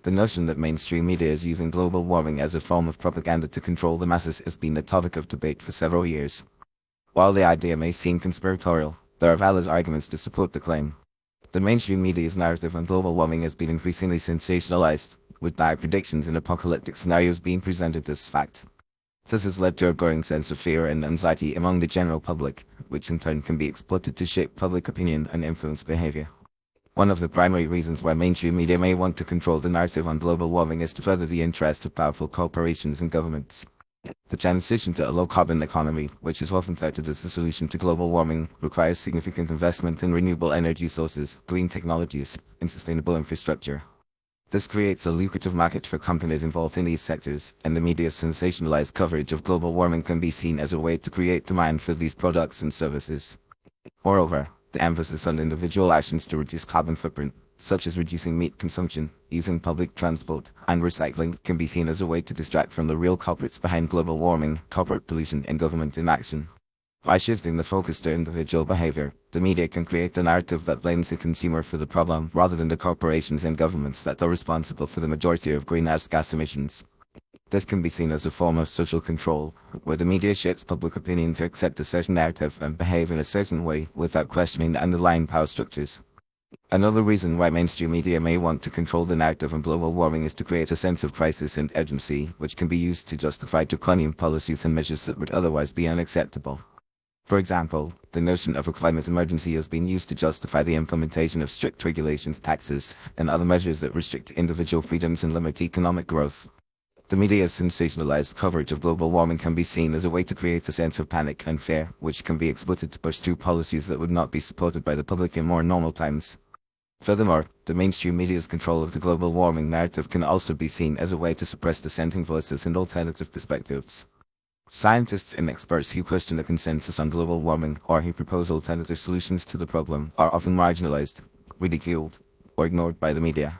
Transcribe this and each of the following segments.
The notion that mainstream media is using global warming as a form of propaganda to control the masses has been a topic of debate for several years. While the idea may seem conspiratorial, there are valid arguments to support the claim. The mainstream media's narrative on global warming has been increasingly sensationalized, with dire predictions and apocalyptic scenarios being presented as fact. This has led to a growing sense of fear and anxiety among the general public, which in turn can be exploited to shape public opinion and influence behavior. One of the primary reasons why mainstream media may want to control the narrative on global warming is to further the interests of powerful corporations and governments. The transition to a low-carbon economy, which is often touted as the solution to global warming, requires significant investment in renewable energy sources, green technologies, and sustainable infrastructure. This creates a lucrative market for companies involved in these sectors, and the media's sensationalized coverage of global warming can be seen as a way to create demand for these products and services. Moreover, the emphasis on individual actions to reduce carbon footprint, such as reducing meat consumption, using public transport, and recycling, can be seen as a way to distract from the real culprits behind global warming, corporate pollution, and government inaction. By shifting the focus to individual behavior, the media can create a narrative that blames the consumer for the problem rather than the corporations and governments that are responsible for the majority of greenhouse gas emissions. This can be seen as a form of social control, where the media shapes public opinion to accept a certain narrative and behave in a certain way without questioning the underlying power structures. Another reason why mainstream media may want to control the narrative on global warming is to create a sense of crisis and urgency, which can be used to justify draconian policies and measures that would otherwise be unacceptable. For example, the notion of a climate emergency has been used to justify the implementation of strict regulations, taxes, and other measures that restrict individual freedoms and limit economic growth. The media's sensationalized coverage of global warming can be seen as a way to create a sense of panic and fear, which can be exploited to push through policies that would not be supported by the public in more normal times. Furthermore, the mainstream media's control of the global warming narrative can also be seen as a way to suppress dissenting voices and alternative perspectives. Scientists and experts who question the consensus on global warming or who propose alternative solutions to the problem are often marginalized, ridiculed, or ignored by the media.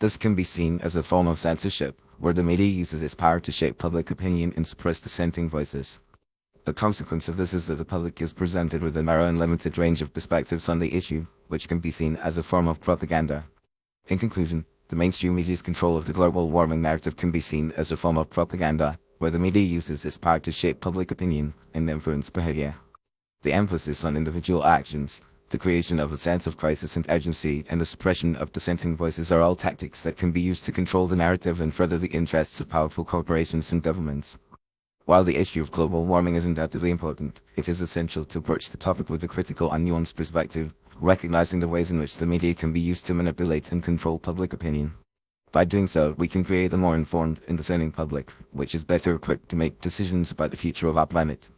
This can be seen as a form of censorship, where the media uses its power to shape public opinion and suppress dissenting voices. The consequence of this is that the public is presented with a narrow and limited range of perspectives on the issue, which can be seen as a form of propaganda. In conclusion, the mainstream media's control of the global warming narrative can be seen as a form of propaganda, where the media uses its power to shape public opinion and influence behavior. The emphasis on individual actions, the creation of a sense of crisis and urgency, and the suppression of dissenting voices are all tactics that can be used to control the narrative and further the interests of powerful corporations and governments. While the issue of global warming is undoubtedly important, it is essential to approach the topic with a critical and nuanced perspective, recognizing the ways in which the media can be used to manipulate and control public opinion. By doing so, we can create a more informed and discerning public, which is better equipped to make decisions about the future of our planet.